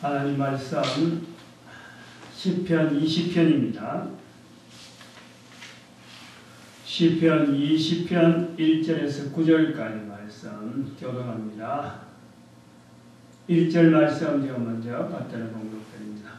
하나님 말씀 시편 20편입니다. 시편 20편 1절에서 9절까지 말씀 교독합니다. 1절 말씀 제가 먼저 받들어 봉독드립니다.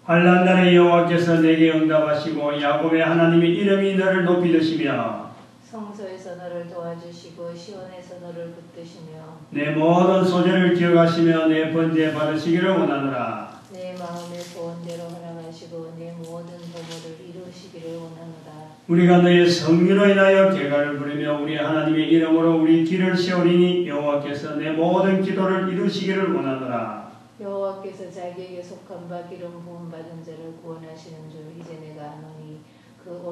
환난 날에 여호와께서 내게 응답하시고 야곱의 하나님의 이름이 너를 높이 드시며 성소에서 너를 도와주시고 시온에서 너를 붙드시며 내 모든 소재를 기억하시며 내 번제 받으시기를 원하노라. 내 마음의 소원대로 허락하시고 내 모든 도모를 이루시기를 원하노라. 우리가 너의 성리로 인하여 개가를 부리며 우리 하나님의 이름으로 우리 길을 세우리니 여호와께서 내 모든 기도를 이루시기를 원하노라. 여호와께서 자기에게 속한 바 기름 부음 받은 자를 구원하시는 줄 이제 내가 아노니 그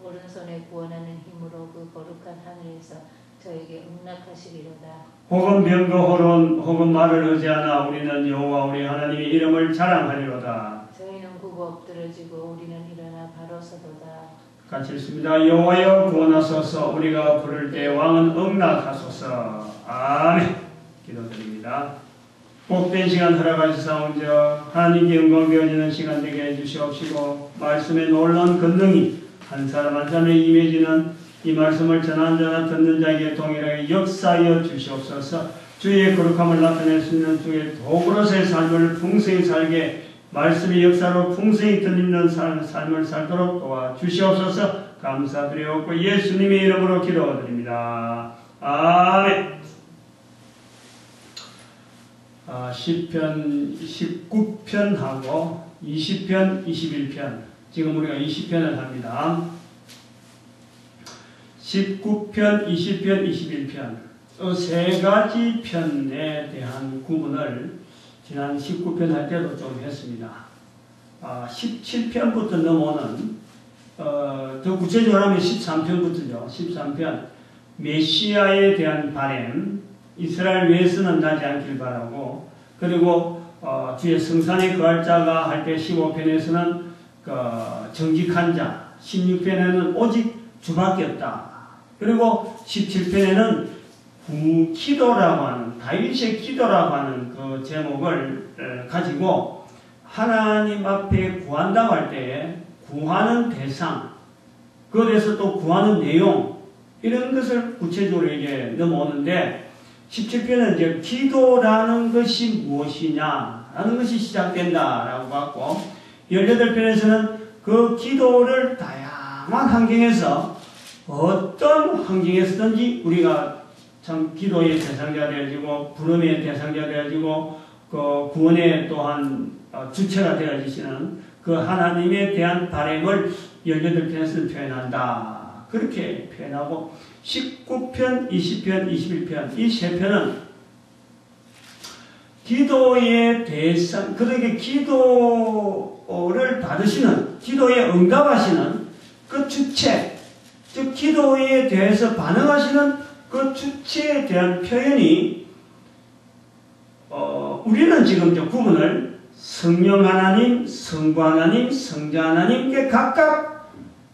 오른손에 구원하는 힘으로 그 거룩한 하늘에서 저에게 응낙하시리로다. 혹은 병거 호론 혹은 말을 의지하나 우리는 여호와 우리 하나님의 이름을 자랑하리로다. 저희는 굽어 엎드러지고 우리는 일어나 바로 서도다. 같이 읽습니다. 여호와여 구원하소서. 우리가 부를 때 왕은 응낙하소서. 아멘. 기도드립니다. 복된 시간 허락하시사온저 하나님께 영광 되어지는 시간 되게 해주시옵시고 말씀의 놀라운 권능이 한 사람 한 사람에 임해지는 이 말씀을 전하는 자나 듣는 자에게 동일하게 역사하여 주시옵소서. 주의 거룩함을 나타낼 수 있는 주의 도구로서의 삶을 풍성히 살게 말씀의 역사로 풍성히 들리는 삶을 살도록 도와주시옵소서. 감사드리옵고 예수님의 이름으로 기도드립니다. 아멘. 시편 19편하고 20편, 21편. 지금 우리가 20편을 합니다. 19편, 20편, 21편. 세 가지 편에 대한 구분을 지난 19편 할 때도 좀 했습니다. 17편부터 넘어오는, 더 구체적으로 하면 13편부터죠. 13편. 메시아에 대한 바램, 이스라엘 외에서는 나지 않길 바라고, 그리고 주의 성산에 거할 자가 할 때 15편에서는 정직한 자, 16편에는 오직 주밖에 없다. 그리고 17편에는 기도라고 하는, 다윗의 기도라고 하는 그 제목을 가지고 하나님 앞에 구한다고 할 때 구하는 대상, 그래서 또 구하는 내용, 이런 것을 구체적으로 이제 넘어오는데 17편은 이제 기도라는 것이 무엇이냐라는 것이 시작된다라고 하고 18편에서는 그 기도를 다양한 환경에서 어떤 환경에서든지 우리가 참 기도의 대상자가 되어지고 부름의 대상자가 되어지고 그 구원의 또한 주체가 되어지시는 그 하나님에 대한 바람을 18편에서 표현한다. 그렇게 표현하고 19편, 20편, 21편 이 세 편은 기도의 대상, 그러니까 기도를 받으시는, 기도에 응답하시는 그 주체, 즉 기도에 대해서 반응하시는 그 주체에 대한 표현이 우리는 지금 구분을 성령 하나님, 성부 하나님, 성자 하나님께 각각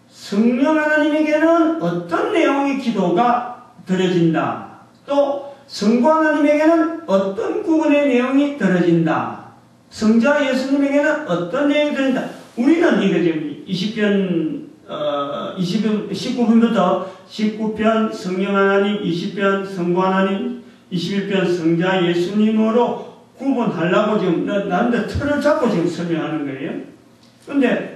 성령 하나님에게는 어떤 내용의 기도가 드려진다. 또 성부 하나님에게는 어떤 구원의 내용이 드려진다. 성자 예수님에게는 어떤 내용이 드려진다. 우리는 이거 지금 19편부터 19편 성령 하나님, 20편 성부 하나님, 21편 성자 예수님으로 구분하려고 지금 나름대로 틀을 잡고 지금 설명하는 거예요. 그런데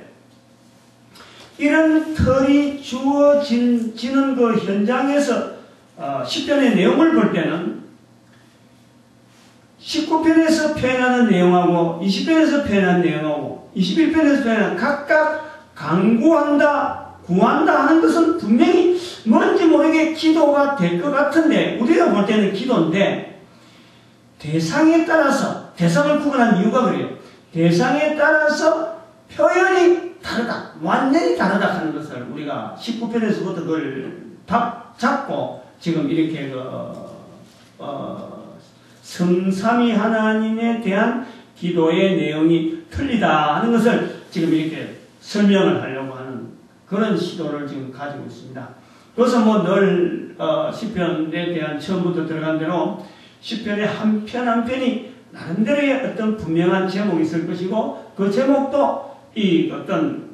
이런 틀이 주어지는 그 현장에서 10편의 내용을 볼 때는 19편에서 표현하는 내용하고 20편에서 표현하는 내용하고 21편에서 표현하는 각각 강구한다, 구한다 하는 것은 분명히 뭔지 모르게 기도가 될 것 같은데 우리가 볼 때는 기도인데 대상에 따라서 대상을 구분한 이유가 그래요. 대상에 따라서 표현이 다르다, 완전히 다르다 하는 것을 우리가 19편에서부터 그걸 잡고 지금 이렇게 성삼위 하나님에 대한 기도의 내용이 틀리다 하는 것을 지금 이렇게 설명을 하려고 하는 그런 시도를 지금 가지고 있습니다. 그래서 늘 10편에 대한 처음부터 들어간 대로 10편의 한 편 한 편이 나름대로의 어떤 분명한 제목이 있을 것이고 그 제목도 이 어떤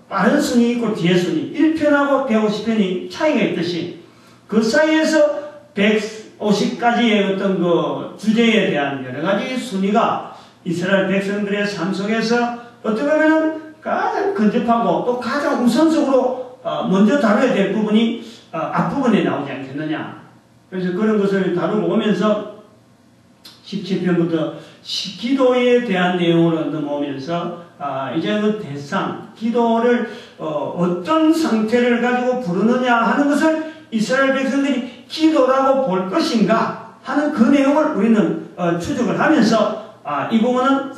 빠른 순위 있고 뒤에 순위 1편하고 150편이 차이가 있듯이 그 사이에서 150가지의 어떤 그 주제에 대한 여러 가지 순위가 이스라엘 백성들의 삶 속에서 어떻게 보면 가장 근접하고 또 가장 우선적으로 먼저 다뤄야 될 부분이 앞부분에 나오지 않겠느냐. 그래서 그런 것을 다루고 오면서 17편부터 기도에 대한 내용으로 넘어오면서 이제 그 대상, 기도를 어떤 상태를 가지고 부르느냐 하는 것을 이스라엘 백성들이 기도라고 볼 것인가 하는 그 내용을 우리는 추적을 하면서 이 부분은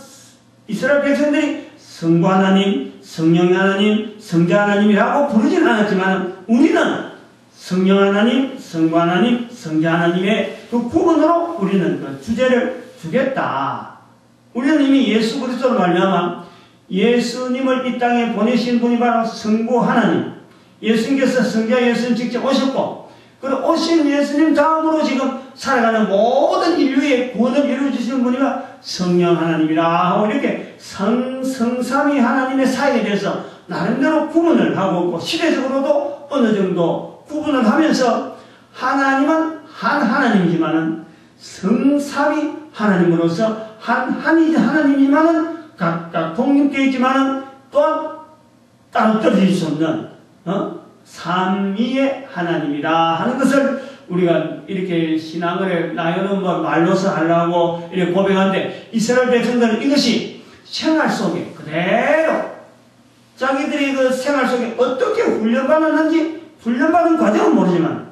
이스라엘 백성들이 성부 하나님, 성령 하나님, 성자 하나님이라고 부르진 않았지만 우리는 성령 하나님, 성부 하나님, 성자 하나님의 그 구분으로 우리는 그 주제를 주겠다. 우리는 이미 예수 그리스도로 말미암아 예수님을 이 땅에 보내신 분이 바로 성부 하나님, 예수님께서 성자 예수님 직접 오셨고 그리고 오신 예수님 다음으로 지금 살아가는 모든 인류의 구원을 이루어주시는 분이 성령 하나님이라 하고 이렇게 성삼위 하나님의 사이에 대해서 나름대로 구분을 하고 있고 시대적으로도 어느 정도 구분을 하면서 하나님은 한 하나님이지만은 성삼위 하나님으로서 한 하나님이지만은 각각 독립되어 있지만은 또한 따로 떨어질 수 없는 삼위의 하나님이다 하는 것을 우리가 이렇게 신앙을 나열은 뭐 말로서 하려고 이렇게 고백하는데 이스라엘 백성들은 이것이 생활 속에 그대로 자기들이 그 생활 속에 어떻게 훈련받았는지 훈련받은 과정은 모르지만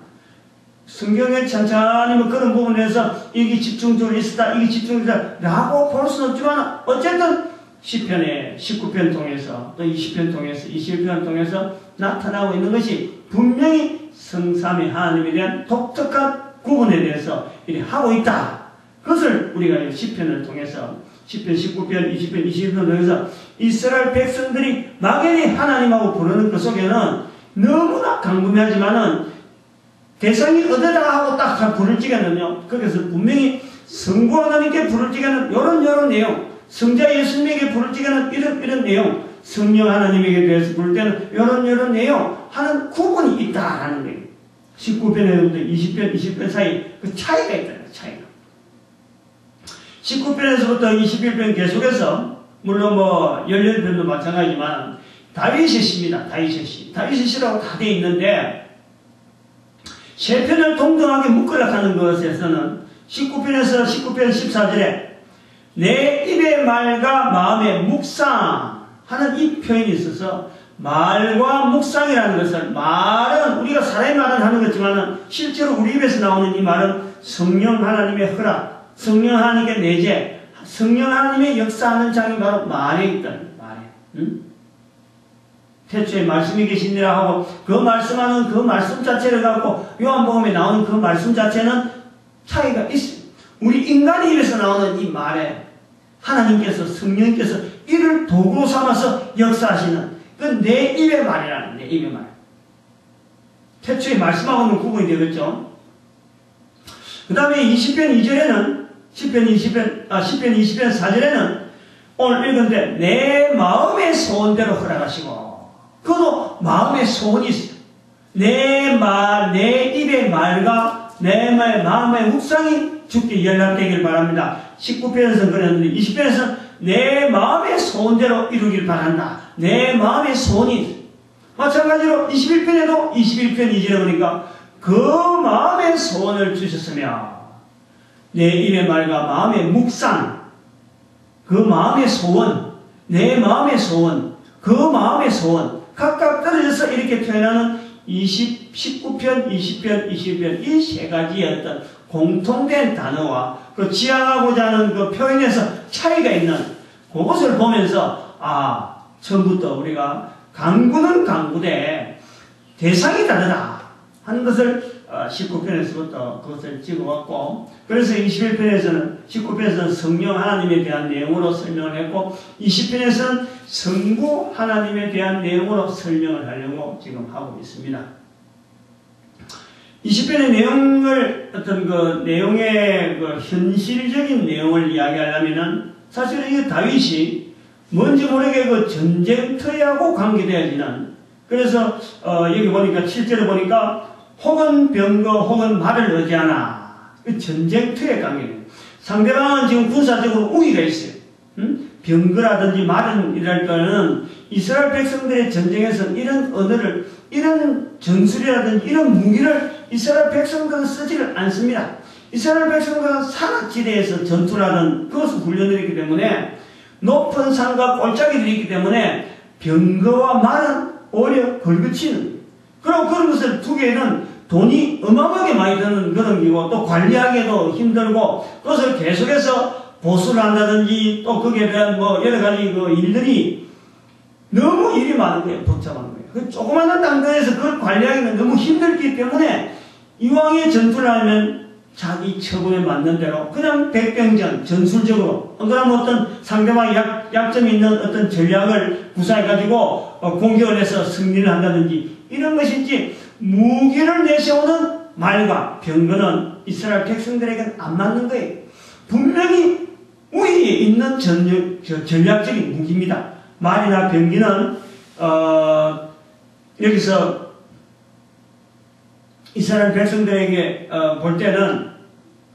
성경에 천천히 뭐 그런 부분에서 이게 집중적으로 있었다 이게 집중적이다 라고 볼 수는 없지만 어쨌든 10편에 19편 통해서 또 20편 통해서 21편 통해서 나타나고 있는 것이 분명히 성삼위 하나님에 대한 독특한 구분에 대해서 이렇게 하고 있다. 그것을 우리가 10편을 통해서 10편, 19편, 20편, 21편을 통해서 이스라엘 백성들이 막연히 하나님하고 부르는 그 속에는 너무나 강분하지만은 대상이 어디다가 하고 딱 부를 적에는요. 거기서 분명히 성부 하나님께 부를 적에는 이런 내용, 성자 예수님에게 부를 적에는 이런 내용, 성령 하나님에게 대해서 부를 때는 이런 내용 하는 구분이 있다라는 거예요. 19편에서부터 20편, 20편 사이 그 차이가 있다는 차이가. 19편에서부터 21편 계속해서 물론 뭐 18편도 마찬가지지만 다윗의 시입니다. 다윗의 시. 다윗의 시라고 다 되어 있는데 세 편을 동등하게 묶으려고 것에서는 19편에서 19편 14절에 내 입의 말과 마음의 묵상 하는 이 표현이 있어서 말과 묵상이라는 것은 말은 우리가 사람의 말은 하는 거지만 실제로 우리 입에서 나오는 이 말은 성령 하나님의 허락, 성령 하나님의 내재, 성령 하나님의 역사하는 장이 바로 말에 있다는 말에. 응? 태초에 말씀이 계시니라 하고 그 말씀하는 그 말씀 자체를 갖고 요한복음에 나오는 그 말씀 자체는 차이가 있어요. 우리 인간의 입에서 나오는 이 말에 하나님께서 성령께서 이를 도구로 삼아서 역사하시는 그 내 입의 말이라는 내 입의 말. 태초에 말씀하고는 구분이 되겠죠. 그 다음에 20편 2절에는 10편 20편 4절에는 오늘 읽은데 내 마음의 소원대로 허락하시고 그것도 마음의 소원이 있어요. 내 입의 말과 내 마음의 묵상이 주께 연락되길 바랍니다. 19편에서는 그랬는데 20편에서는 내 마음의 소원대로 이루길 바란다. 내 마음의 소원이 마찬가지로 21편에도 21편 2절에 보니까 그 마음의 소원을 주셨으며 내 입의 말과 마음의 묵상 그 마음의 소원 내 마음의 소원 그 마음의 소원 각각 떨어져서 이렇게 표현하는 19편, 20편, 21편 이 세 가지의 어떤 공통된 단어와 그 지향하고자 하는 그 표현에서 차이가 있는 그것을 보면서 처음부터 우리가 강구는 강구되 대상이 다르다 하는 것을 19편에서부터 그것을 찍어왔고 그래서 21편에서는 19편에서는 성령 하나님에 대한 내용으로 설명을 했고 20편에서는 성부 하나님에 대한 내용으로 설명을 하려고 지금 하고 있습니다. 20편의 내용을 어떤 그 내용의 그 현실적인 내용을 이야기하려면은 사실은 이 다윗이 뭔지 모르게 그 전쟁터하고 관계되어지는 그래서 여기 보니까 7절에 보니까 혹은 병거 혹은 말을 의지하나 그 전쟁터에 관계돼요. 상대방은 지금 군사적으로 우위가 있어요. 병거라든지 말은 이럴 거는 이스라엘 백성들의 전쟁에서 이런 언어를 이런 전술이라든지 이런 무기를 이스라엘 백성들은 쓰지를 않습니다. 이스라엘 백성들은 산악지대에서 전투라는 그것을 훈련을 했기 때문에 높은 산과 골짜기들이 있기 때문에 병거와 말은 오히려 걸그치는 그리고 그런 것을 두기에는 돈이 어마어마하게 많이 드는 그런 기고 또 관리하기도 힘들고 그것을 계속해서 보수를 한다든지 또 거기에 대한 뭐 여러 가지 그 일들이 너무 일이 많은 거예요. 복잡한 거예요. 그 조그마한 땅들에서 그걸 관리하기는 너무 힘들기 때문에 이왕에 전투를 하면 자기 처분에 맞는 대로 그냥 백병전 전술적으로 그러면 어떤 상대방의 약점이 있는 어떤 전략을 구사해가지고 공격을 해서 승리를 한다든지 이런 것인지 무기를 내세우는 말과 병거는 이스라엘 백성들에게는 안 맞는 거예요. 분명히 우위에 있는 전략적인 무기입니다. 말이나 병기는 여기서 이스라엘 백성들에게 볼 때는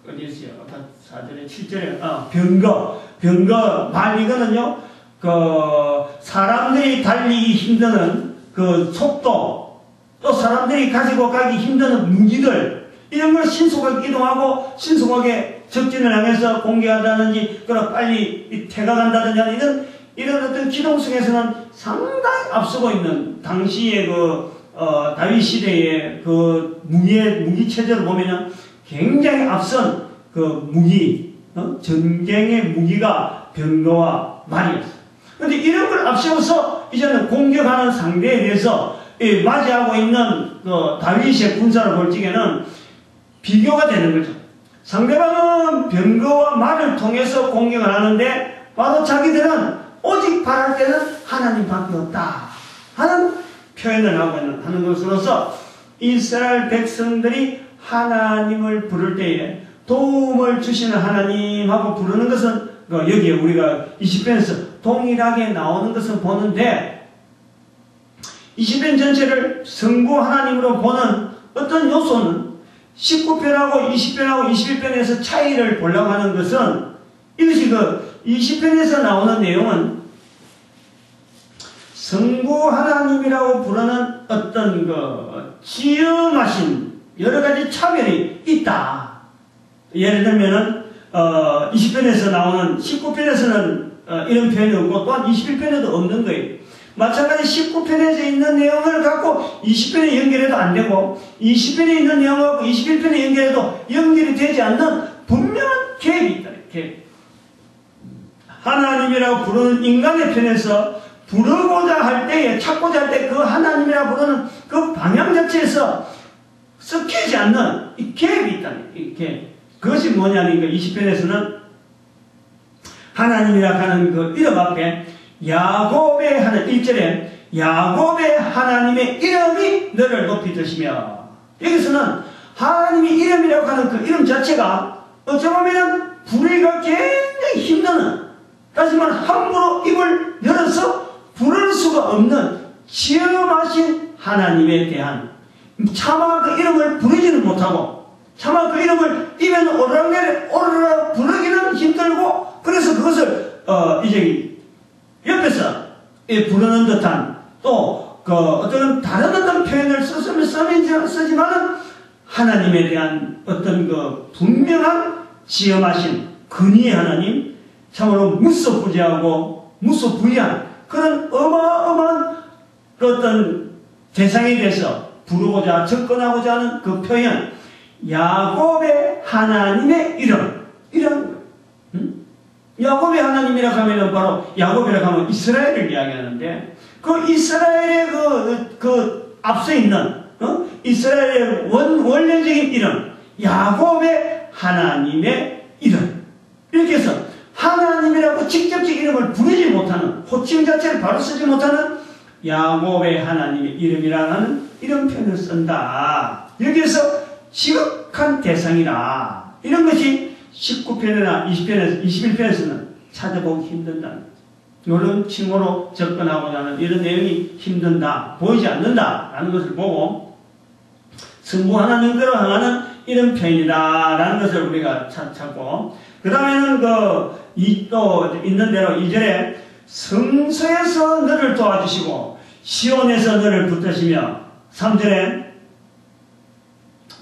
어디 있어요? 4절에 7절에 병거 말 이거는요 그 사람들이 달리기 힘드는 그 속도 또 사람들이 가지고 가기 힘드는 무기들 이런 걸 신속하게 이동하고 신속하게 적진을 향해서 공격한다든지 그럼 빨리 태가간다든지 이런 어떤 기동성에서는 상당히 앞서고 있는 당시의 다윗 시대의 그 무기 체제를 보면은 굉장히 앞선 그 무기, 전쟁의 무기가 병거와 말이었어요. 그런데 이런 걸 앞세워서 이제는 공격하는 상대에 대해서 맞이하고 있는 그 다윗의 군사를 볼 적에는 비교가 되는 거죠. 상대방은 병거와 말을 통해서 공격을 하는데 봐도 자기들은 오직 바랄 때는 하나님밖에 없다 하는 표현을 하는 것으로서 이스라엘 백성들이 하나님을 부를 때에 도움을 주시는 하나님하고 부르는 것은 여기에 우리가 20편에서 동일하게 나오는 것을 보는데 20편 전체를 성부 하나님으로 보는 어떤 요소는 19편하고 20편하고 21편에서 차이를 보려고 하는 것은 이것이 20편에서 나오는 내용은 성부 하나님이라고 부르는 어떤 지음하신 여러 가지 차별이 있다. 예를 들면은 20편에서 나오는 19편에서는 이런 표현이 없고 또한 21편에도 없는 거예요. 마찬가지 19편에서 있는 내용을 갖고 20편에 연결해도 안 되고 20편에 있는 내용을 갖고 21편에 연결해도 연결이 되지 않는 분명한 갭이 있다. 갭. 하나님이라고 부르는 인간의 편에서 부르고자 할 때에 찾고자 할 때 그 하나님이라고 부르는 그 방향 자체에서 섞이지 않는 이 갭이 있다. 이 갭. 그것이 뭐냐니까 20편에서는 하나님이라고 하는 그 이름 앞에 야곱의 하나님 1절에 야곱의 하나님의 이름이 너를 높이 드시며 여기서는 하나님의 이름이라고 하는 그 이름 자체가 어쩌면 부르기가 굉장히 힘드는 하지만 함부로 입을 열어서 부를 수가 없는 지엄하신 하나님에 대한 차마 그 이름을 부르지는 못하고 차마 그 이름을 입에는 오르락 부르기는 힘들고 그래서 그것을 이제 옆에서 부르는 듯한 또 어떤 다른 어떤 표현을 쓰지만은 하나님에 대한 어떤 그 분명한 지엄하신 근위의 하나님 참으로 무소부지하고 무소부이한 그런 어마어마한 그 어떤 대상에 대해서 부르고자 접근하고자 하는 그 표현 야곱의 하나님의 이름 이런 야곱의 하나님이라고 하면 바로 야곱이라고 하면 이스라엘을 이야기하는데 그 이스라엘의 그 앞서 있는 이스라엘의 원래적인 이름 야곱의 하나님의 이름 이렇게 해서 하나님이라고 직접적 이름을 부르지 못하는 호칭 자체를 바로 쓰지 못하는 야곱의 하나님의 이름이라는 이런 표현을 쓴다. 여기에서 지극한 대상이라. 이런 것이 19편이나 20편에서, 21편에서는 찾아보기 힘든다. 이런 칭호로 접근하고자 하는 이런 내용이 힘든다, 보이지 않는다 라는 것을 보고 성부 하나님께로 향하는 이런 표현이다 라는 것을 우리가 찾고, 그 다음에는 또 있는 대로 2절에 성소에서 너를 도와주시고 시온에서 너를 붙드시며, 3절에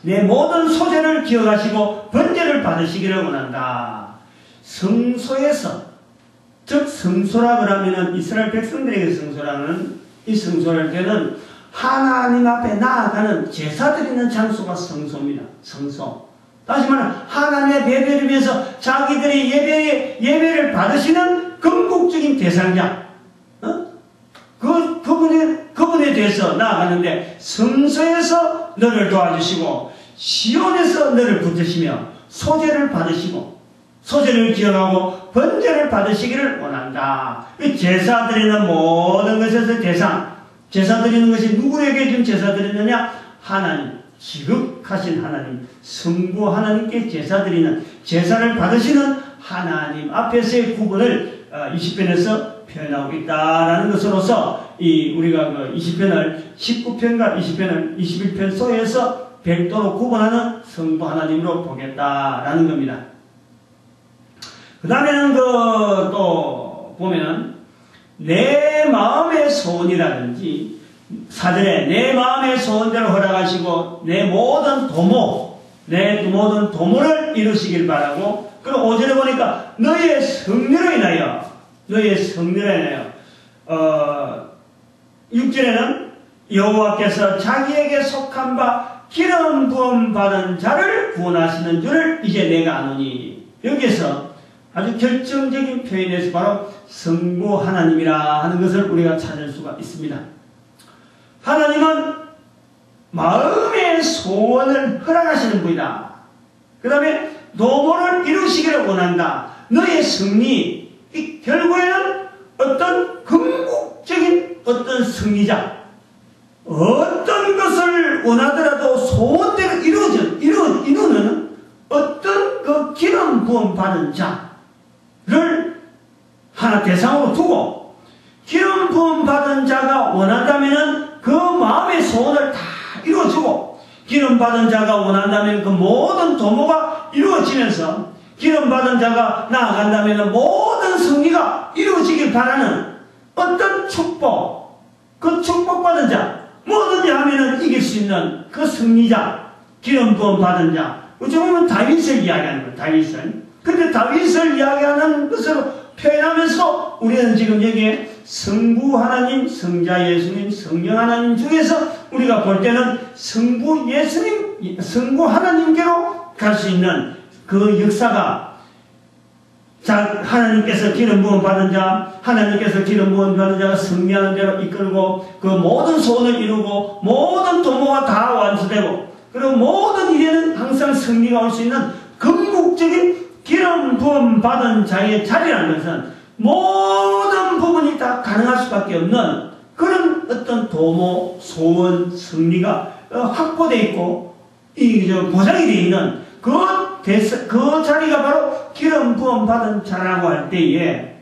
내 모든 소재를 기억하시고 번제를 받으시기를 원한다. 성소에서, 즉 성소라 그러면은 이스라엘 백성들에게 성소라는, 이 성소를 때는 하나님 앞에 나아가는 제사 드리는 장소가 성소입니다. 성소. 다시 말하면 하나님의 예배를 위해서 자기들이 예배를 받으시는 궁극적인 대상자, 그분에 대해서 나아가는데, 성소에서 너를 도와주시고 시온에서 너를 붙드시며 소제를 받으시고 소제를 기억하고 번제를 받으시기를 원한다. 제사 드리는 모든 것에서 제사 드리는 것이 누구에게 지금 제사 드리느냐? 하나님, 지극하신 하나님, 성부 하나님께 제사 드리는, 제사를 받으시는 하나님 앞에서의 구분을 20편에서 표현하고 있다라는 것으로서 우리가 20편을 19편과 20편을 21편 소에서 별도로 구분하는 성부 하나님으로 보겠다라는 겁니다. 그 다음에는 또 보면은 내 마음의 소원이라든지, 4절에 내 마음의 소원대로 허락하시고 내 모든 도모를 이루시길 바라고, 그리고 5절에 보니까 너의 성례로 인하여 6절에는 여호와께서 자기에게 속한 바 기름 부음 받은 자를 구원하시는 줄을 이제 내가 아노니. 여기에서 아주 결정적인 표현에서 바로 성부 하나님이라 하는 것을 우리가 찾을 수가 있습니다. 하나님은 마음의 소원을 허락하시는 분이다. 그 다음에 도모를 이루시기를 원한다. 너의 승리, 결국에는 어떤 궁극적인 어떤 승리자, 어떤 것을 원하더라도 소원대로 이루는 어떤 그 기름 부음 받은 자를 하나 대상으로 두고, 기름 부음 받은 자가 원한다면은 그 마음의 소원을 다 이루어주고, 기름 받은 자가 원한다면 그 모든 도모가 이루어지면서, 기름 받은 자가 나아간다면 모든 승리가 이루어지길 바라는 어떤 축복, 그 축복받은 자, 뭐든지 하면은 이길 수 있는 그 승리자, 기름 부음 받은 자. 어찌 보면 다윗을 이야기하는 거예요, 근데 다윗을 이야기하는 것으로 표현하면서 우리는 지금 여기에 성부 하나님, 성자 예수님, 성령 하나님 중에서 우리가 볼 때는 성부 예수님, 성부 하나님께로 갈 수 있는 그 역사가, 하나님께서 기름 부음 받은 자, 하나님께서 기름 부음 받은 자가 승리하는 대로 이끌고 그 모든 소원을 이루고 모든 도모가 다 완수되고, 그리고 모든 일에는 항상 승리가 올 수 있는 궁극적인 기름 부음 받은 자의 자리라는 것은 모든 부분이 다 가능할 수밖에 없는 그런 어떤 도모, 소원, 승리가 확보되어 있고 보장이 되어 있는 그 자리가 바로 기름 부음 받은 자라고 할 때에,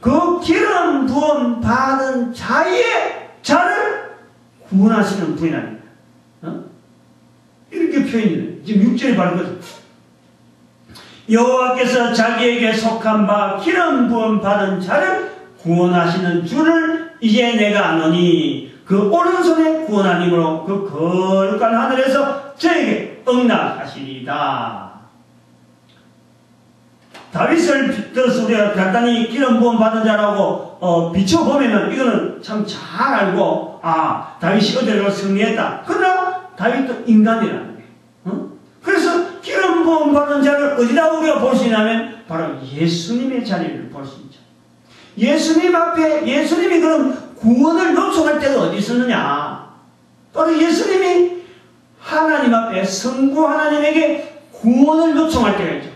그 기름 부음 받은 자를 구원하시는 분이 아닙니다. 이렇게 표현이 돼요. 지금 6절에 바로 그거죠. 여호와께서 자기에게 속한 바 기름 부음 받은 자를 구원하시는 줄을 이제 내가 아노니, 그 오른손에 구원하님으로 그 거룩한 하늘에서 저에게 응답하시리다. 다윗을 들어서 우리가 간단히 기름 부음 받은 자라고 비춰보면은 이거는 참 잘 알고, 다윗이 어디로 승리했다. 그러나 다윗도 인간이라는 거예요. 그래서 기름 부음 받은 자를 어디다 우리가 볼 수 있냐면 바로 예수님의 자리를 볼 수 있죠. 예수님 앞에, 예수님이 그럼 구원을 요청할 때가 어디 있었느냐? 바로 예수님이 하나님 앞에, 성부 하나님에게 구원을 요청할 때가 있죠.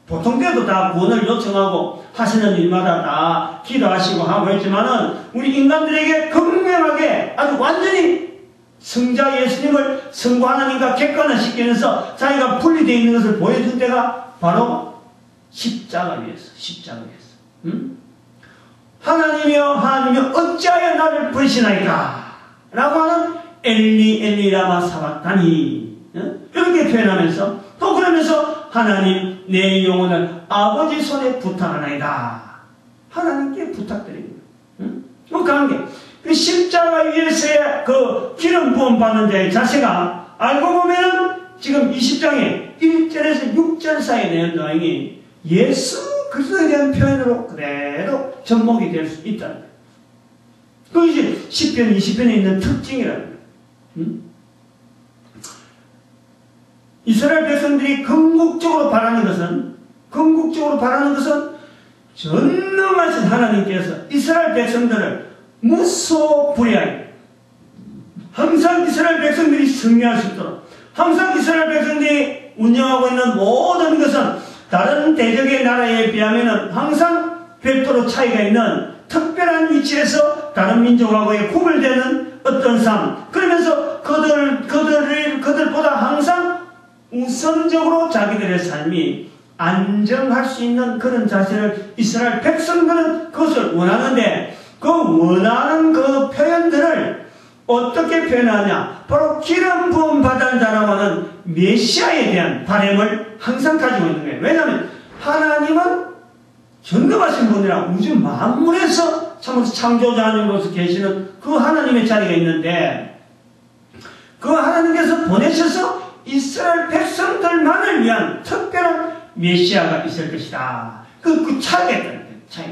보통 때도 다 구원을 요청하고 하시는 일마다 다 기도하시고 하고 했지만은 우리 인간들에게 극명하게 아주 완전히 성자 예수님을 성부 하나님과 객관화시키면서 자기가 분리되어 있는 것을 보여준 때가 바로 십자가였어. 하나님이여 어찌하여 나를 버리시나이까 라고 하는 엘리 엘리 라마 사박다니 이렇게 표현하면서 또 그러면서 하나님 내 영혼을 아버지 손에 부탁하나이다. 하나님께 부탁드립니다. 그 관계. 그 십자가 위에서의 그 기름 부음 받는 자의 자세가 알고 보면은 지금 20장에 1절에서 6절 사이의 내용이 예수 그리스도에 대한 표현으로 그대로 접목이 될 수 있다는 거예요. 그것이 10편, 20편에 있는 특징이라는 거예요. 이스라엘 백성들이 궁극적으로 바라는 것은 전능하신 하나님께서 이스라엘 백성들을 무소불위하게 항상 이스라엘 백성들이 승리할 수 있도록 항상 이스라엘 백성들이 운영하고 있는 모든 것은 다른 대적의 나라에 비하면 항상 별도로 차이가 있는 특별한 위치에서 다른 민족하고의 구별되는 어떤 삶 그러면서 그들보다 항상 우선적으로 자기들의 삶이 안정할 수 있는 그런 자세를 이스라엘 백성들은 그것을 원하는데 그 원하는 그 표현들을 어떻게 표현하냐? 바로 기름 부음 받은 자라고 하는 메시아에 대한 바람을 항상 가지고 있는 거예요. 왜냐하면 하나님은 전능하신 분이라 우주 만물에서 참으로 창조자 하나님으로서 계시는 그 하나님의 자리가 있는데 그 하나님께서 보내셔서 이스라엘 백성들만을 위한 특별한 메시아가 있을 것이다. 그 차이가 있다는 거예요. 차이.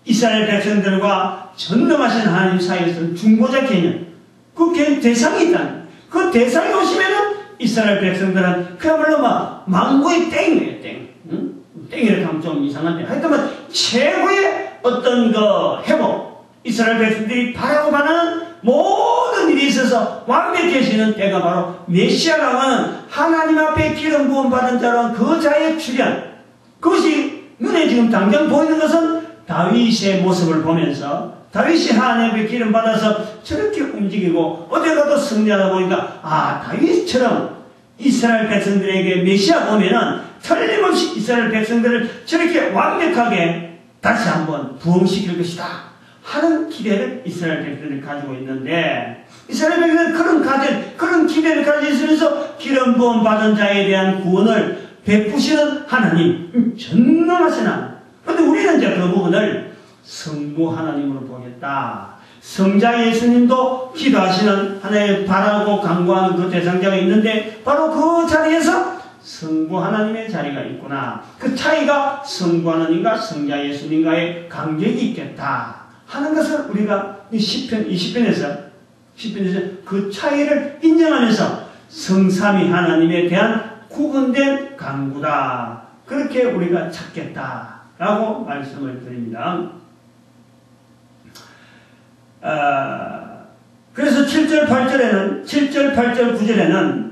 이스라엘 백성들과 전능하신 하나님 사이에서는 중보자 개념, 그 대상이 있다는 그 대상이 오시면은 이스라엘 백성들은 그야말로 막 망고의 땡이에요, 땡. 응? 땡이라고 하면 좀 이상한데 하여튼 최고의 어떤 그 회복, 이스라엘 백성들이 바라고 바라는 모든 일이 있어서 완벽해지는 때가 바로 메시아라고 하는 하나님 앞에 기름 부음 받은 자라는 그 자의 출현. 그것이 눈에 지금 당장 보이는 것은 다윗의 모습을 보면서 다윗이 하나님의 기름 받아서 저렇게 움직이고 어디 가도 승리하다 보니까 다윗처럼 이스라엘 백성들에게 메시아 보면은 틀림없이 이스라엘 백성들을 저렇게 완벽하게 다시 한번 부흥시킬 것이다 하는 기대를 이스라엘 백성들이 가지고 있는데 이스라엘 백성들은 그런 기대를 가지고 있으면서 기름 부음 받은 자에 대한 구원을 베푸시는 하나님, 전능하신 하나님. 그런데 우리는 이제 그 부분을 성부 하나님으로 보겠다. 성자 예수님도 기도하시는 하나님의 바라고 간구하는 그 대상자가 있는데 바로 그 자리에서 성부 하나님의 자리가 있구나. 그 차이가 성부 하나님과 성자 예수님과의 간격이 있겠다 하는 것을 우리가 10편, 20편에서 그 차이를 인정하면서 성삼위 하나님에 대한 구분된 간구다. 그렇게 우리가 찾겠다라고 말씀을 드립니다. 그래서 7절, 8절, 9절에는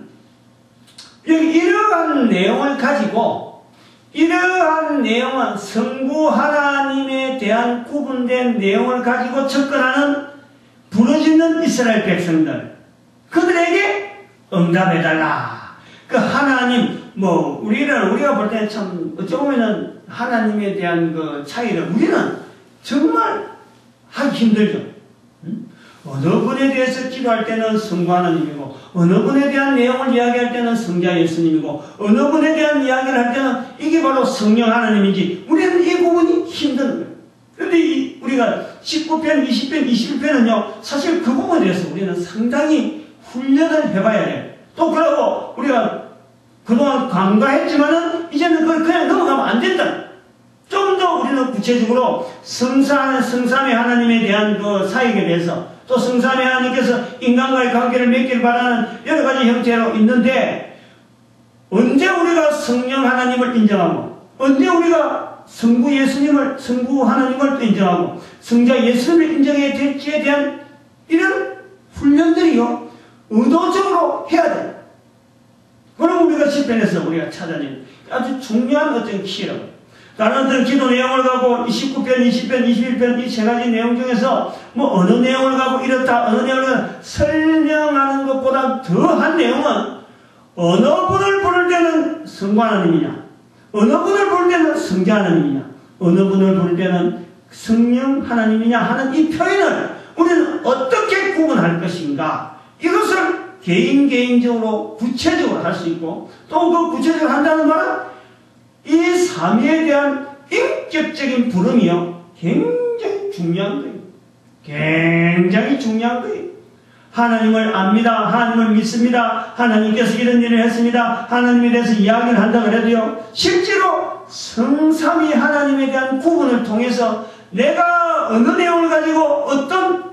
여기 이러한 내용을 가지고 이러한 내용은 성부 하나님에 대한 구분된 내용을 가지고 접근하는 부르짖는 이스라엘 백성들 그들에게 응답해달라. 그 하나님 우리가 볼 때는 참 어쩌면은 하나님에 대한 그 차이를 우리는 정말 하기 힘들죠. 어느 분에 대해서 기도할 때는 성부 하나님이고 어느 분에 대한 내용을 이야기할 때는 성자 예수님이고 어느 분에 대한 이야기를 할 때는 이게 바로 성령 하나님인지 우리는 이 부분이 힘든 거예요. 그런데 우리가 19편, 20편, 21편은요 사실 그 부분에 대해서 우리는 상당히 훈련을 해봐야 돼요. 또 그러고 우리가 그동안 간과했지만은 이제는 그걸 그냥 넘어가면 안 된다. 좀 더 우리는 구체적으로 성삼의 하나님에 대한 그 사역에 대해서 또 성삼의 하나님께서 인간과의 관계를 맺기를 바라는 여러 가지 형태로 있는데 언제 우리가 성령 하나님을 인정하고 언제 우리가 성부 하나님을 또 인정하고 성자 예수님을 인정해야 될지에 대한 이런 훈련들이요 의도적으로 해야 돼요. 그럼 우리가 10편에서 우리가 찾아낸 아주 중요한 어떤 키라고 다른 어떤 기도 내용을 갖고 19편, 20편, 21편 이 세 가지 내용 중에서 뭐 어느 내용을 갖고 이렇다, 어느 내용을 갖고 설명하는 것보다 더한 내용은 어느 분을 부를 때는 성부 하나님이냐, 어느 분을 부를 때는 성자 하나님이냐, 어느 분을 부를 때는 성령 하나님이냐 하는 이 표현을 우리는 어떻게 구분할 것인가, 이것을 개인적으로 구체적으로 할 수 있고, 또 그 구체적으로 한다는 말은 이 삼위에 대한 인격적인 부름이요 굉장히 중요한 거예요. 굉장히 중요한 거예요. 하나님을 압니다. 하나님을 믿습니다. 하나님께서 이런 일을 했습니다. 하나님에 대해서 이야기를 한다 그래도요, 실제로 성삼위 하나님에 대한 구분을 통해서 내가 어느 내용을 가지고 어떤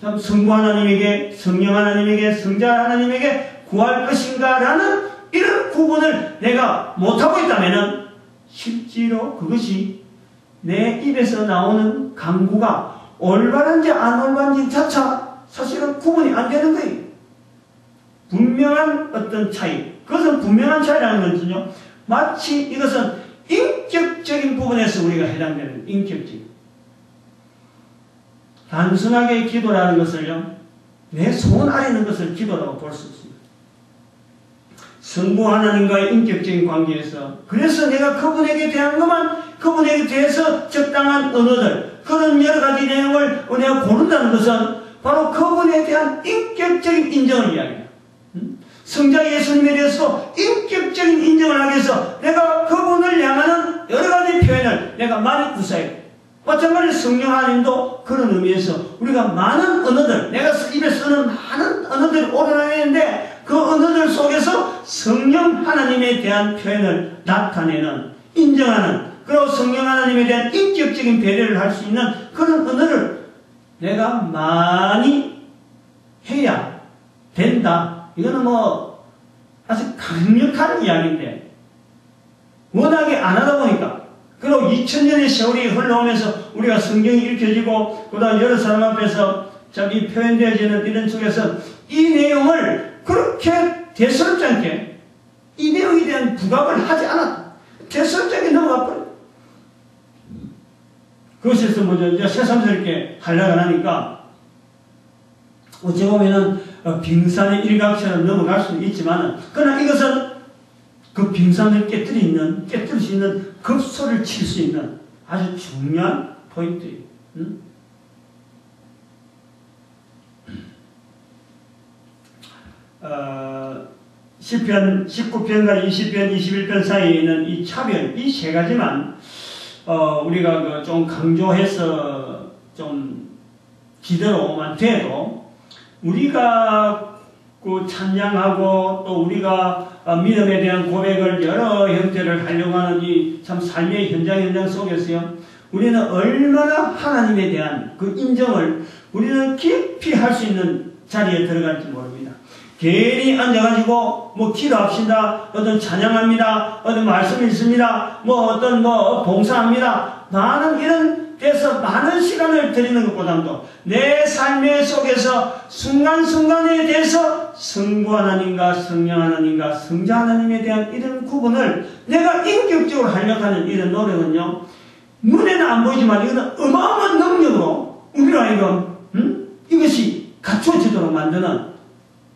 참 성부 하나님에게, 성령 하나님에게, 성자 하나님에게 구할 것인가라는 이런 구분을 내가 못하고 있다면 실제로 그것이 내 입에서 나오는 강구가 올바른지 안 올바른지 자차 사실은 구분이 안 되는 거예요. 분명한 어떤 차이, 그것은 분명한 차이라는 것은요, 마치 이것은 인격적인 부분에서 우리가 해당되는 인격적인, 단순하게 기도라는 것을요, 내 손 아래 있는 것을 기도라고 볼 수 있습니다. 성부 하나님과의 인격적인 관계에서, 그래서 내가 그분에게 대한 것만, 그분에게 대해서 적당한 언어들, 그런 여러 가지 내용을 내가 고른다는 것은 바로 그분에 대한 인격적인 인정을 이야기해요. 성자 예수님에 대해서 인격적인 인정을 하기 위해서 내가 그분을 향하는 여러 가지 표현을 내가 많이 구사해요. 마찬가지로 성령 하나님도 그런 의미에서 우리가 많은 언어들, 내가 입에 쓰는 많은 언어들이 오르내리는데 그 언어들 속에서 성령 하나님에 대한 표현을 나타내는, 인정하는, 그리고 성령 하나님에 대한 인격적인 배려를 할 수 있는 그런 언어를 내가 많이 해야 된다. 이거는 뭐 아주 강력한 이야기인데 워낙에 안 하다 보니까, 그리고 2000년의 세월이 흘러오면서 우리가 성경이 읽혀지고 그 다음 여러 사람 앞에서 자기 표현되어지는 이런 속에서 이 내용을 그렇게 대수롭지 않게 이 내용에 대한 부각을 하지 않았다. 대수롭지 않게 넘어가 버려. 그것에서 먼저 이제 새삼스럽게 하려고 하니까 어찌 보면은 빙산의 일각처럼 넘어갈 수도 있지만, 그러나 이것은 그 빙산을 깨뜨릴 수 있는 급소를 칠 수 있는 아주 중요한 포인트예요. 시편 19편과 20편, 21편 사이에 있는 이 차별, 이 세 가지만 우리가 좀 강조해서 좀 기대로만 돼도 우리가 그 찬양하고 또 우리가 믿음에 대한 고백을 여러 형태를 하려고 하는 이 참 삶의 현장 속에서요, 우리는 얼마나 하나님에 대한 그 인정을 우리는 깊이 할 수 있는 자리에 들어갈지 모릅니다. 괜히 앉아가지고 뭐 기도합시다, 어떤 찬양합니다, 어떤 말씀 있습니다, 뭐 어떤 뭐 봉사합니다, 많은 이런 데서 많은 시간을 드리는 것보다도 내 삶의 속에서 순간순간에 대해서 성부 하나님과 성령 하나님과 성자 하나님에 대한 이런 구분을 내가 인격적으로 하려고 하는 이런 노력은요, 눈에는 안 보이지만 이거는 어마어마한 능력으로 우리로 하여금 이것이 갖춰지도록 만드는,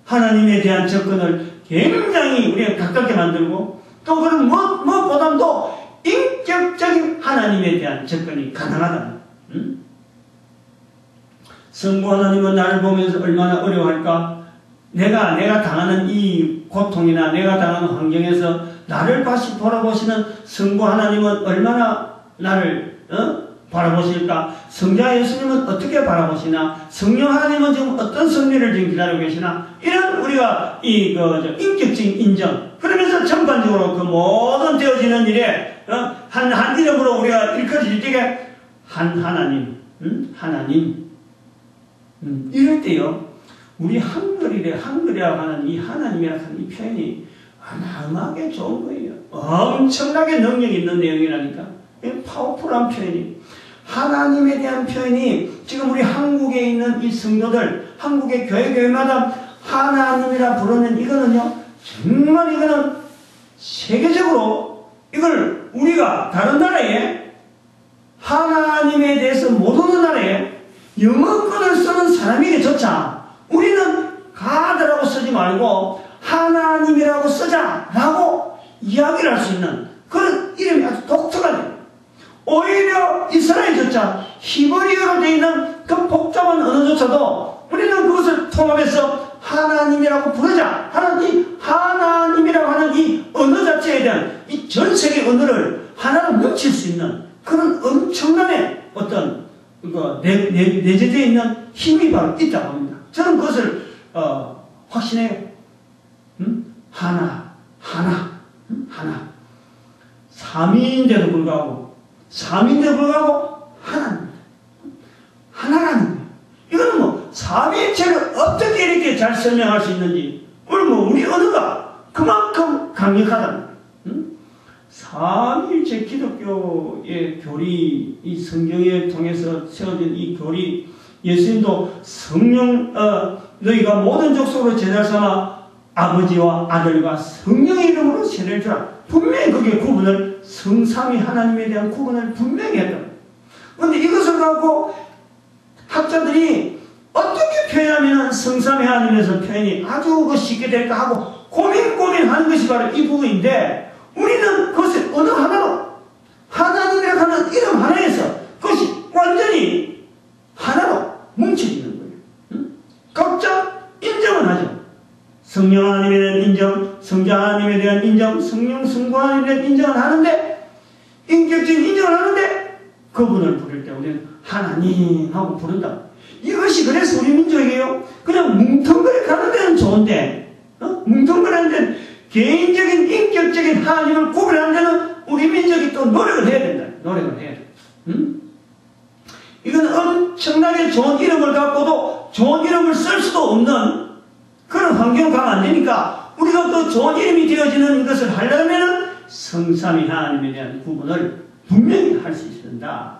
하나님에 대한 접근을 굉장히 우리가 가깝게 만들고, 또 그런 무엇보다도 인격적인 하나님에 대한 접근이 가능하다. 성부 하나님은 나를 보면서 얼마나 어려워할까? 내가 당하는 이 고통이나 내가 당하는 환경에서 나를 다시 돌아보시는 성부 하나님은 얼마나 나를 바라보실까? 성자 예수님은 어떻게 바라보시나? 성령 하나님은 지금 어떤 승리를 지금 기다리고 계시나? 이런 우리가 인격적인 인정, 그러면서 전반적으로 그 모든 되어지는 일에 한 이름으로 우리가 일컬어질 때에 한 하나님, 하나님, 이럴 때요, 우리 한글이라고 하는 이 하나님이라고 하는 이 표현이 어마어마하게 좋은 거예요. 엄청나게 능력이 있는 내용이라니까. 파워풀한 표현이, 하나님에 대한 표현이 지금 우리 한국에 있는 이 성도들, 한국의 교회마다 하나님이라 부르는 이거는요, 정말 이거는 세계적으로 이걸 우리가 다른 나라에 하나님에 대해서 모르는 나라에 영어권을 쓰는 사람에게조차 우리는 가드라고 쓰지 말고 하나님이라고 쓰자라고 이야기를 할 수 있는 그런 이름이 아주 독특하네요. 오히려 이스라엘조차 히브리어로 되어 있는 그 복잡한 언어조차도 우리는 그것을 통합해서 하나님이라고 부르자 하는 이 하나님이라고 하는 이 언어 자체에 대한 이 전 세계 언어를 하나로 뭉칠 수 있는 그런 엄청난 어떤 내재되어 있는 힘이 바로 있다고 합니다. 저는 그것을 확신해요. 하나. 삼위인데도 불구하고 하나라는 거예요. 이거는 뭐 삼위일체를 어떻게 이렇게 잘 설명할 수 있는지 우리 언어가 그만큼 강력하다는 거예요. 삼위일체 기독교의 교리, 이 성경에 통해서 세워진 이 교리, 예수님도 성령 너희가 모든 족속으로 제자 삼아 아버지와 아들과 성령의 이름으로 세례를 주라. 분명히 그게 구분을 성삼위 하나님에 대한 구분을 분명히 했다. 그런데 이것을 갖고 학자들이 어떻게 표현하면 성삼위 하나님에서 표현이 아주 쉽게 될까 하고 고민하는 것이 바로 이 부분인데 우리는 그것을 어느 하나로 하나님이라고 하는 이름 하나에서 그것이 완전히 하나로 뭉쳐지는 거예요. 각자 인정은 하죠. 성령 하나님에 대한 인정, 성자 하나님에 대한 인정, 성령 성부 하나님에 대한 인정을 하는데 인격적인 인정을 하는데 그분을 부를 때 우리는 하나님 하고 부른다. 이것이 그래서 우리 민족이에요. 그냥 뭉텅거려 가는 데는 좋은데 뭉텅거리는 데는 개인적인 인격적인 하나님을 구별하는 데는 우리 민족이 또 노력을 해야 된다. 노력을 해야 돼. 이건 엄청나게 좋은 이름을 갖고도 좋은 이름을 쓸 수도 없는 그런 환경 가면 안 되니까 우리가 그 좋은 이름이 되어지는 것을 하려면 성삼위 하나님에 대한 구분을 분명히 할 수 있어야 된다.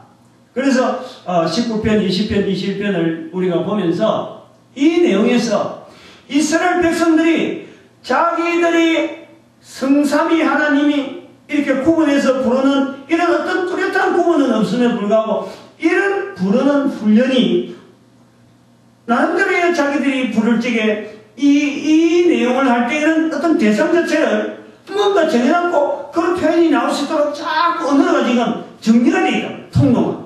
그래서 19편, 20편, 21편을 우리가 보면서 이 내용에서 이스라엘 백성들이 자기들이 성삼위 하나님이 이렇게 구분해서 부르는 이런 어떤 뚜렷한 구분은 없음에 불구하고 이런 부르는 훈련이 나름대로의 자기들이 부를 적에 이 내용을 할 때는 어떤 대상 자체를 뭔가 정해놨고 그런 표현이 나올 수 있도록 자꾸 언어가 지금 정리가 되어 있다. 통로가.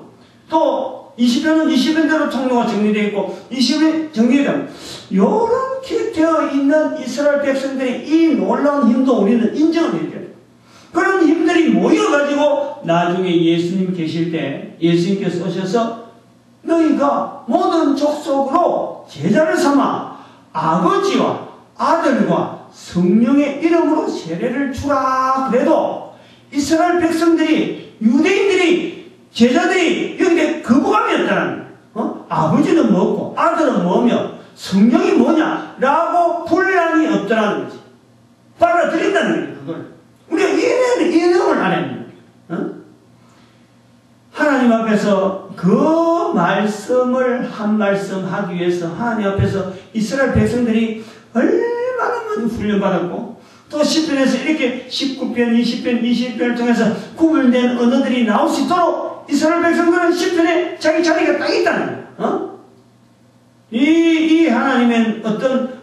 또 20편은 20편대로 통로가 정리되어 있고 20편 정리되어 있다. 이렇게 되어 있는 이스라엘 백성들의 이 놀라운 힘도 우리는 인정을 해야 돼요. 그런 힘들이 모여가지고 나중에 예수님 계실 때 예수님께서 오셔서 너희가 모든 족속으로 제자를 삼아 아버지와 아들과 성령의 이름으로 세례를 주라. 그래도 이스라엘 백성들이 유대인들이 제자들이 여기에 거부감이었다는 아버지는 뭐고 아들은 뭐며 성령이 뭐냐라고 분란이 없더라는 거지. 받아들인다는 거예요. 그걸 우리가 이 내용을 안 했는 거예요. 하나님 앞에서 그 말씀을 한 말씀 하기 위해서 하나님 앞에서 이스라엘 백성들이 얼마나 많이 훈련받았고 또 10편에서 이렇게 19편, 20편, 21편을 통해서 구분된 언어들이 나올 수 있도록 이스라엘 백성들은 10편에 자기 자리가 딱 있다는 거예요. 이 하나님의 어떤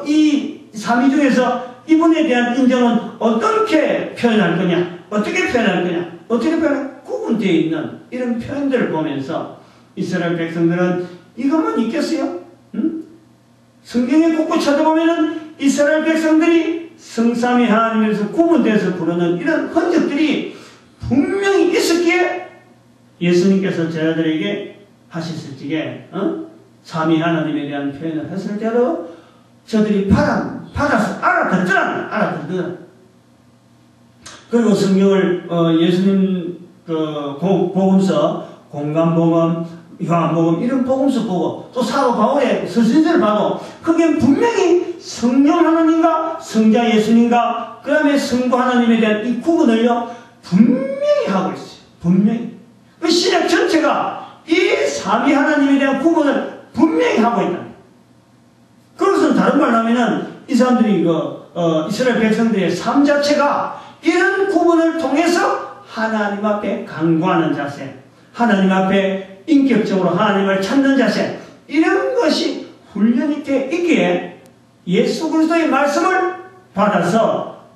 이 삼위 중에서 이분에 대한 인정은 어떻게 표현할 거냐, 어떻게 표현할 구분되어 있는 이런 표현들을 보면서 이스라엘 백성들은 이것만 있겠어요? 성경에 꼭 찾아보면은 이스라엘 백성들이 성삼위 하나님에서 구분돼서 부르는 이런 흔적들이 분명히 있었기에 예수님께서 제자들에게 하셨을 적에 삼위 하나님에 대한 표현을 했을 때도 저들이 받아서 알아듣더라. 그리고 성경을 예수님 복음서, 공간복음, 요한복음 이런 복음서 보고 또 사도 바울의 서신서를 봐도 그게 분명히 성령 하나님과 성자 예수님과 그 다음에 성부 하나님에 대한 이 구분을요 분명히 하고 있어요. 분명히. 그 신약 전체가 이 삼위 하나님에 대한 구분을 분명히 하고 있다. 그것은 다른 말로 하면은 이 사람들이 이스라엘 백성들의 삶 자체가 이런 구분을 통해서 하나님 앞에 간구하는 자세, 하나님 앞에 인격적으로 하나님을 찾는 자세, 이런 것이 훈련이 돼 있기에 예수 그리스도의 말씀을 받아서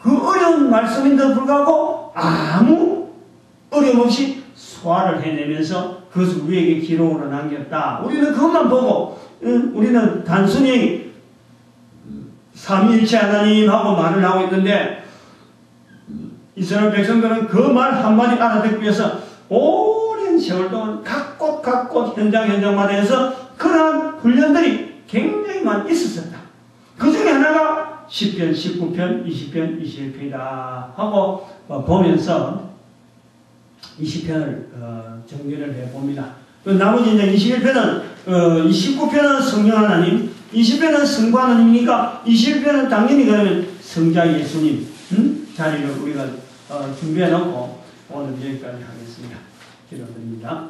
그 어려운 말씀인데도 불구하고 아무 어려움 없이 소화를 해내면서 그것을 우리에게 기록으로 남겼다. 우리는 그것만 보고 우리는 단순히 삼위일체 하나님하고 말을 하고 있는데 이스라엘 백성들은 그 말 한마디 알아듣기 위해서 오랜 세월 동안 각 곳 현장마다 해서 그러한 훈련들이 굉장히 많이 있었다. 그 중에 하나가 10편, 19편, 20편, 21편이다 하고 보면서 20편을 정리를 해봅니다. 나머지 이제 21편은 29편은 성령 하나님, 20편은 성부 하나님이니까 21편은 당연히 그러면 성자 예수님 자리를 우리가 준비해 놓고 오늘 여기까지 하겠습니다. 기도드립니다.